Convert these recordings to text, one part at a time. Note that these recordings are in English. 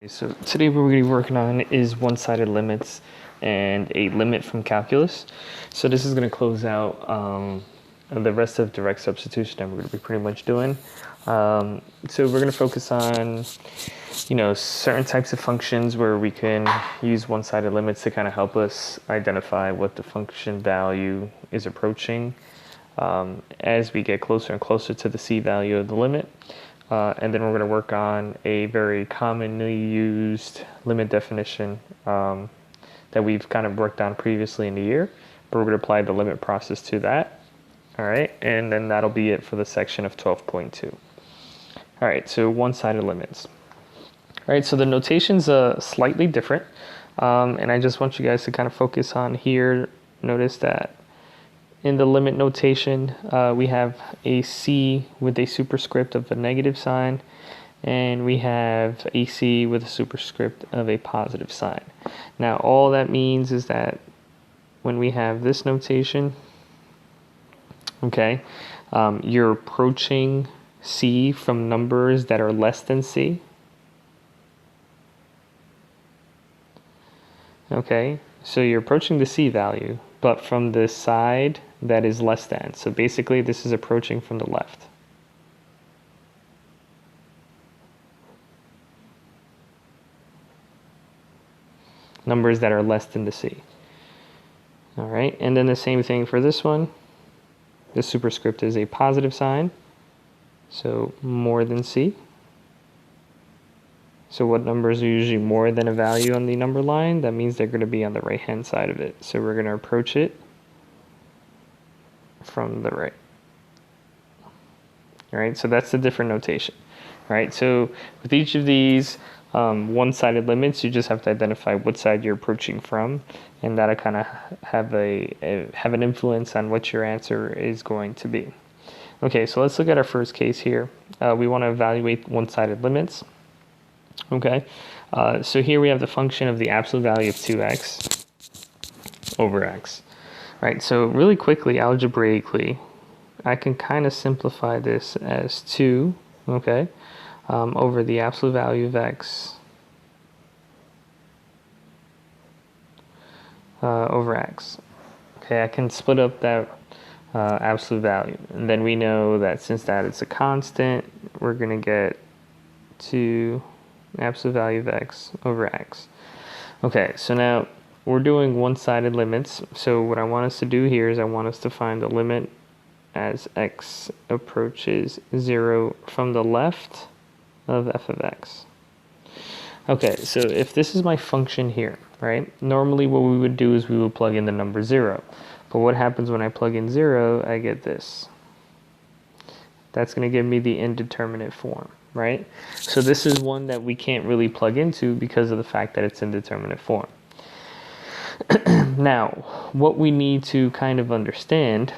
So today what we're going to be working on is one-sided limits and a limit from calculus. So this is going to close out the rest of direct substitution that we're going to be pretty much doing. So we're going to focus on, certain types of functions where we can use one-sided limits to kind of help us identify what the function value is approaching as we get closer and closer to the c value of the limit. And then we're going to work on a very commonly used limit definition that we've kind of worked on previously in the year, but we're going to apply the limit process to that. All right, and then that'll be it for the section of 12.2. All right, so one-sided limits. All right, so the notation's slightly different, and I just want you guys to kind of focus on here. Notice that in the limit notation, we have a c with a superscript of a negative sign, and we have a c with a superscript of a positive sign. Now, all that means is that when we have this notation, okay, you're approaching c from numbers that are less than c. Okay, so you're approaching the c value, but from the side that is less than. So basically this is approaching from the left. Numbers that are less than the c. All right, and then the same thing for this one. The superscript is a positive sign, so more than c. So what numbers are usually more than a value on the number line? That means they're going to be on the right-hand side of it. So we're going to approach it from the right. All right, so that's the different notation. All right, so with each of these one-sided limits, you just have to identify what side you're approaching from, and that'll kind of have an influence on what your answer is going to be. Okay, so let's look at our first case here. We want to evaluate one-sided limits. Okay, so here we have the function of the absolute value of 2x over x. Right, so really quickly, algebraically, I can kind of simplify this as 2, okay, over the absolute value of x over x. Okay, I can split up that absolute value, and then we know that since that is a constant, we're going to get 2 absolute value of x over x. Okay, so now we're doing one-sided limits, so what I want us to do here is I want us to find the limit as x approaches 0 from the left of f of x. Okay, so if this is my function here, right, normally what we would do is we would plug in the number 0. But what happens when I plug in 0? I get this. That's going to give me the indeterminate form, right? So this is one that we can't really plug into because of the fact that it's indeterminate form. Now, what we need to kind of understand,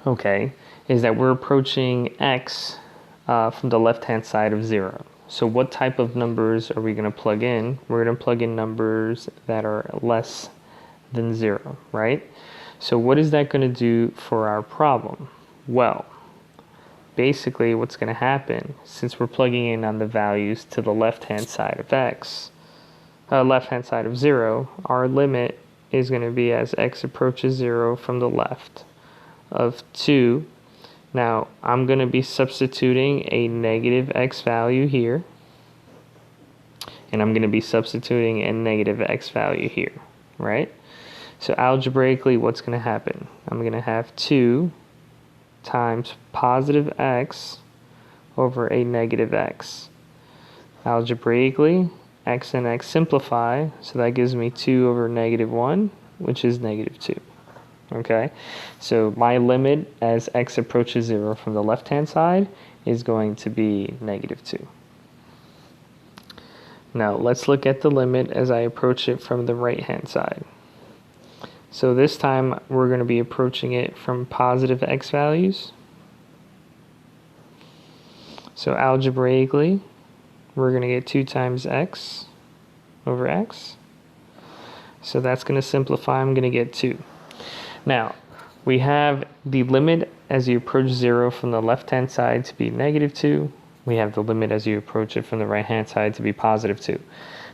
okay, is that we're approaching x from the left-hand side of 0. So what type of numbers are we going to plug in? We're going to plug in numbers that are less than 0, right? So what is that going to do for our problem? Well, basically what's going to happen, since we're plugging in on the values to the left-hand side of x, left-hand side of 0, our limit is going to be as x approaches 0 from the left of 2. Now, I'm going to be substituting a negative x value here, and I'm going to be substituting a negative x value here, right? So algebraically, what's going to happen? I'm going to have 2 times positive x over a negative x. Algebraically, x and x simplify, so that gives me 2 over negative 1, which is negative 2. Okay, so my limit as x approaches 0 from the left-hand side is going to be negative 2. Now, let's look at the limit as I approach it from the right-hand side. So this time, we're going to be approaching it from positive x values. So algebraically, we're going to get 2 times x over x. So that's going to simplify. I'm going to get 2. Now, we have the limit as you approach 0 from the left-hand side to be negative 2. we have the limit as you approach it from the right-hand side to be positive 2.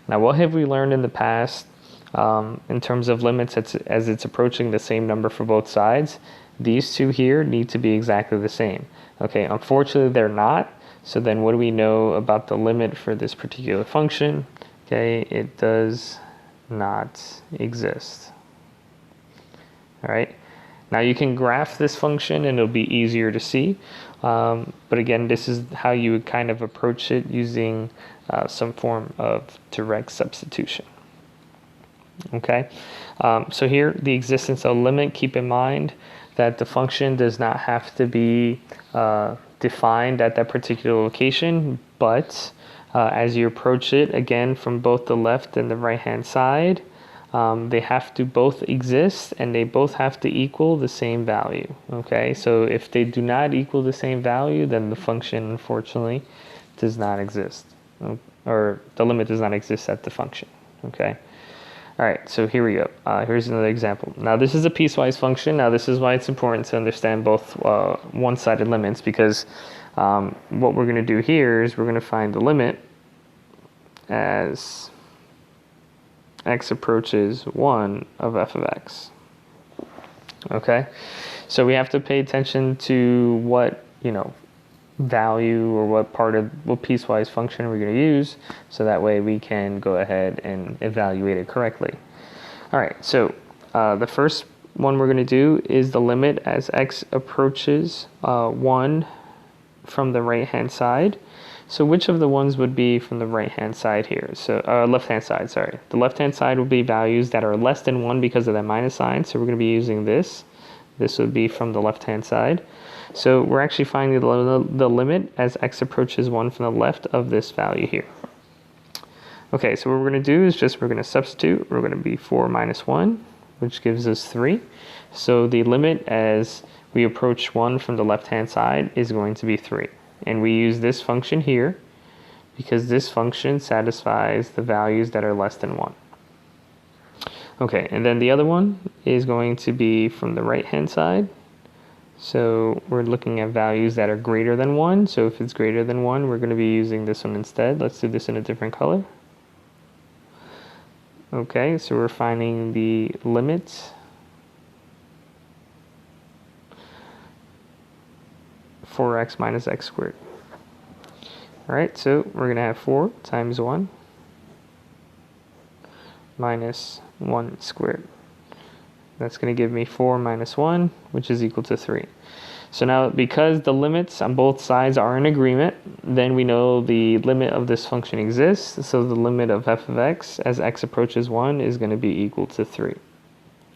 Now, what have we learned in the past in terms of limits as it's approaching the same number for both sides? These two here need to be exactly the same. Okay, unfortunately, they're not. So then what do we know about the limit for this particular function? Okay, it does not exist. All right. Now you can graph this function and it'll be easier to see. But again, this is how you would kind of approach it using some form of direct substitution. Okay. So here, the existence of limit, keep in mind that the function does not have to be defined at that particular location, but as you approach it, again, from both the left and the right-hand side, they have to both exist and they both have to equal the same value. Okay, so if they do not equal the same value, then the function unfortunately does not exist, or the limit does not exist at the function. Okay, all right, so here we go. Here's another example. Now this is a piecewise function. Now this is why it's important to understand both one-sided limits, because what we're going to do here is we're going to find the limit as x approaches 1 of f of x. Okay, so we have to pay attention to what, value or what piecewise function we're going to use, so that way we can go ahead and evaluate it correctly. All right, so the first one we're going to do is the limit as x approaches 1 from the right-hand side. So which of the ones would be from the right-hand side here? So left-hand side, sorry. The left-hand side would be values that are less than 1 because of that minus sign. So we're going to be using this. This would be from the left-hand side. So we're actually finding the limit as x approaches 1 from the left of this value here. Okay, so what we're going to do is we're going to substitute. We're going to be 4 minus 1, which gives us 3. So the limit as we approach 1 from the left-hand side is going to be 3. And we use this function here because this function satisfies the values that are less than 1. Okay, and then the other one is going to be from the right-hand side. So we're looking at values that are greater than 1. So if it's greater than 1, we're going to be using this one instead. Let's do this in a different color. Okay, so we're finding the limit for x minus x squared. All right, so we're going to have 4 times 1 minus 1 squared. That's going to give me 4 minus 1, which is equal to 3. So now, because the limits on both sides are in agreement, then we know the limit of this function exists. So the limit of f of x as x approaches 1 is going to be equal to 3.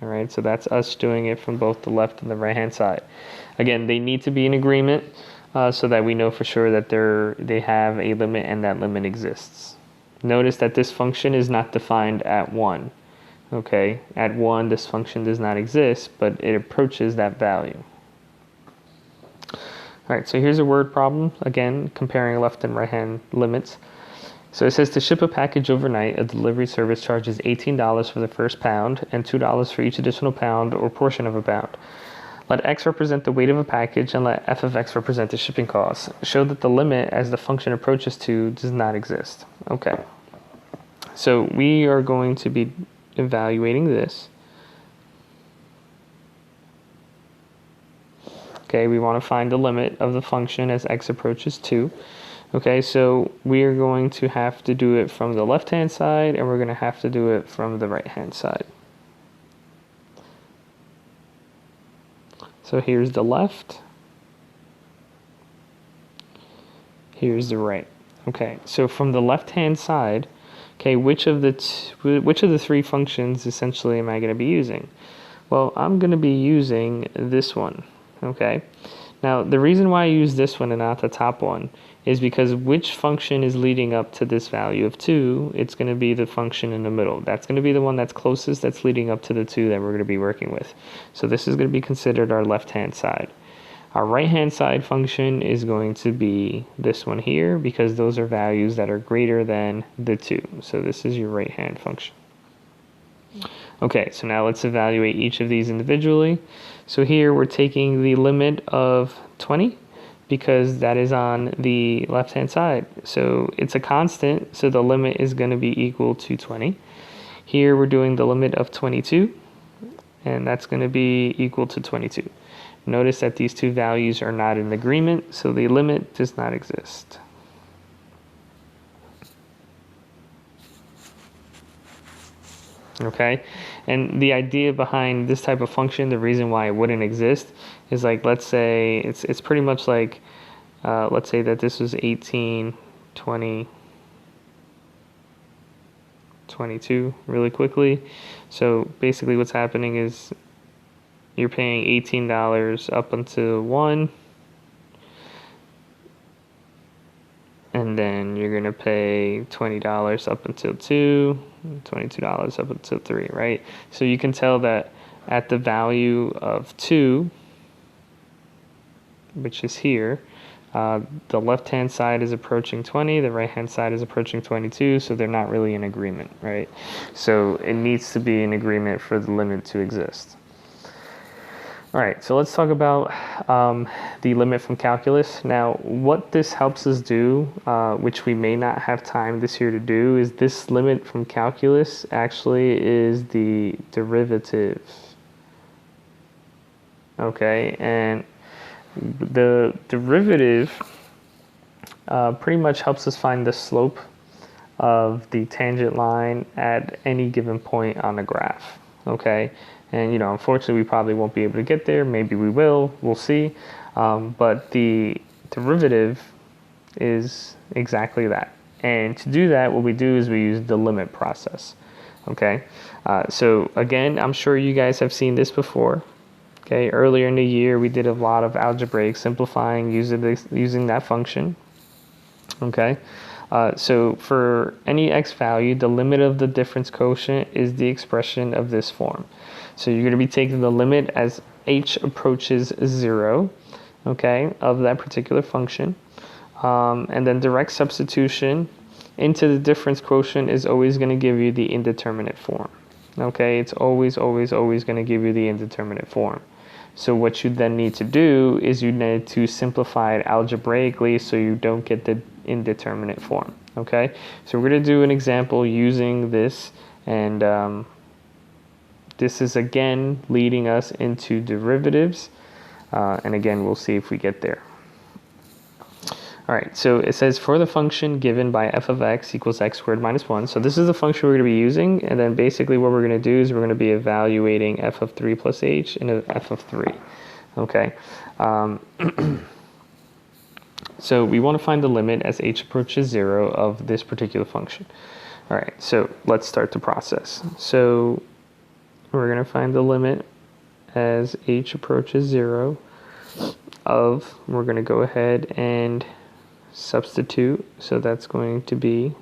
All right, so that's us doing it from both the left and the right-hand side. Again, they need to be in agreement so that we know for sure that they have a limit and that limit exists. Notice that this function is not defined at 1. Okay, at 1 this function does not exist, but it approaches that value. All right, so here's a word problem, again, comparing left and right-hand limits. So it says to ship a package overnight, a delivery service charges $18 for the first pound and $2 for each additional pound or portion of a pound. Let x represent the weight of a package and let f of x represent the shipping costs. Show that the limit as the function approaches 2 does not exist. Okay, so we are going to be evaluating this. Okay, we want to find the limit of the function as x approaches 2. Okay, so we are going to have to do it from the left-hand side, and we're going to have to do it from the right-hand side. So here's the left. Here's the right. Okay, so from the left-hand side, okay, which of the three functions essentially am I going to be using? Well, I'm going to be using this one. Okay. Now, the reason why I use this one and not the top one is because which function is leading up to this value of 2, it's going to be the function in the middle. That's going to be the one that's closest, that's leading up to the 2 that we're going to be working with. So this is going to be considered our left-hand side. Our right-hand side function is going to be this one here because those are values that are greater than the 2. So this is your right-hand function. Okay, so now let's evaluate each of these individually. So here we're taking the limit of 20 because that is on the left-hand side. So it's a constant, so the limit is going to be equal to 20. Here we're doing the limit of 22, and that's going to be equal to 22. Notice that these two values are not in agreement, so the limit does not exist. Okay, and the idea behind this type of function, the reason why it wouldn't exist, is like, let's say it's pretty much like, let's say that this was 18, 20, 22 really quickly. So basically what's happening is you're paying $18 up until 1, and then you're going to pay $20 up until 2, $22 up until 3, right? So you can tell that at the value of 2, which is here, the left-hand side is approaching 20, the right-hand side is approaching 22, so they're not really in agreement, right? So it needs to be in agreement for the limit to exist. All right, so let's talk about the limit from calculus. Now, what this helps us do, which we may not have time this year to do, is this limit from calculus actually is the derivative. Okay, and the derivative pretty much helps us find the slope of the tangent line at any given point on the graph. Okay, and unfortunately we probably won't be able to get there. Maybe we will, we'll see. But the derivative is exactly that. And to do that, what we do is we use the limit process. Okay, so again, I'm sure you guys have seen this before. Okay, earlier in the year we did a lot of algebraic simplifying using that function. Okay, so for any x value, the limit of the difference quotient is the expression of this form. So you're going to be taking the limit as h approaches 0, okay, of that particular function. And then direct substitution into the difference quotient is always going to give you the indeterminate form. Okay, it's always going to give you the indeterminate form. So what you then need to do is you need to simplify it algebraically so you don't get the indeterminate form. Okay, so we're going to do an example using this, and this is again leading us into derivatives, and again we'll see if we get there. All right, so it says for the function given by f of x equals x squared minus 1. So this is the function we're going to be using, and then basically what we're going to do is we're going to be evaluating f of 3 plus h and f of 3. Okay, so we want to find the limit as h approaches 0 of this particular function. All right, so let's start the process. So we're going to find the limit as h approaches 0 of, we're going to go ahead and substitute, so that's going to be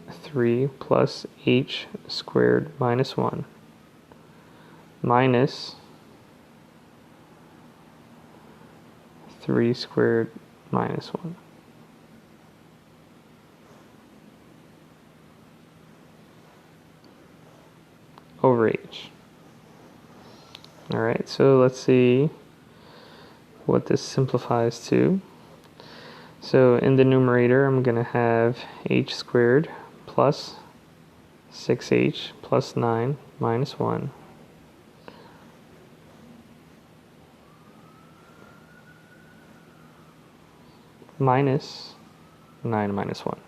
(3 plus h squared minus 1 minus 3 squared minus 1. Over h. All right, so let's see what this simplifies to. So in the numerator, I'm going to have h squared plus 6h plus 9 minus 1 minus 9 minus 1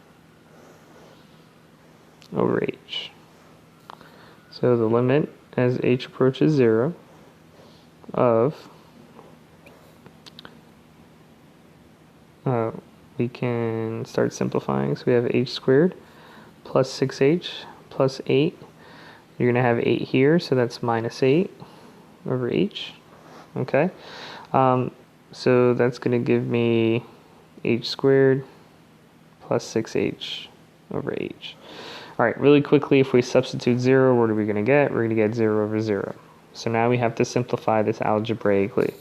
over h. So the limit as h approaches 0 of, we can start simplifying. So we have h squared plus 6h plus 8. You're going to have 8 here, so that's minus 8 over h. Okay, so that's going to give me h squared plus 6h over h. All right, really quickly, if we substitute 0, what are we going to get? We're going to get 0 over 0. So now we have to simplify this algebraically.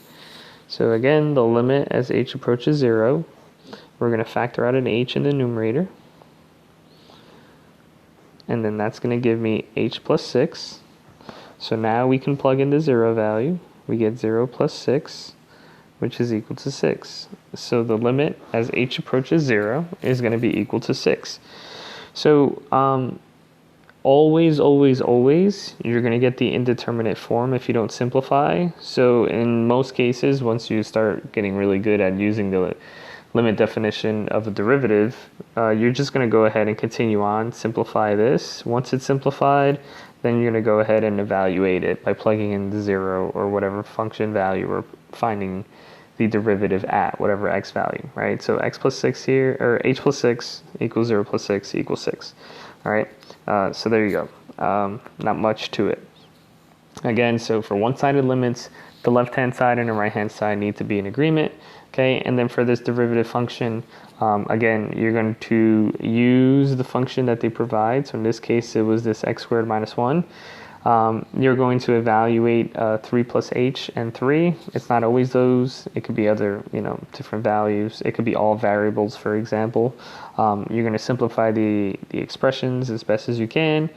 So again, the limit as h approaches 0, we're going to factor out an h in the numerator. And then that's going to give me h plus 6. So now we can plug in the 0 value. We get 0 plus 6, which is equal to 6. So the limit as h approaches 0 is going to be equal to 6. So always, you're going to get the indeterminate form if you don't simplify. So in most cases, once you start getting really good at using the limit definition of a derivative, you're just going to go ahead and continue on, simplify this. Once it's simplified, then you're going to go ahead and evaluate it by plugging in the 0 or whatever function value we're finding the derivative at, whatever x value, right? So x plus 6 here, or h plus 6 equals 0 plus 6 equals 6. All right, so there you go. Not much to it. Again, so for one-sided limits, the left-hand side and the right-hand side need to be in agreement. Okay, and then for this derivative function, again, you're going to use the function that they provide. So in this case, it was this x squared minus 1. You're going to evaluate 3 plus h and 3. It's not always those. It could be other, different values. It could be all variables, for example. You're going to simplify the expressions as best as you can.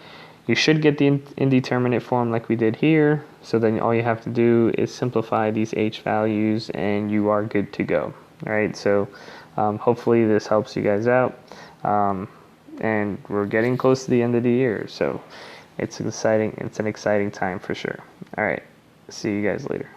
You should get the indeterminate form like we did here. So then all you have to do is simplify these h values and you are good to go. All right, so hopefully this helps you guys out. And we're getting close to the end of the year, so it's exciting. It's an exciting time for sure. All right, see you guys later.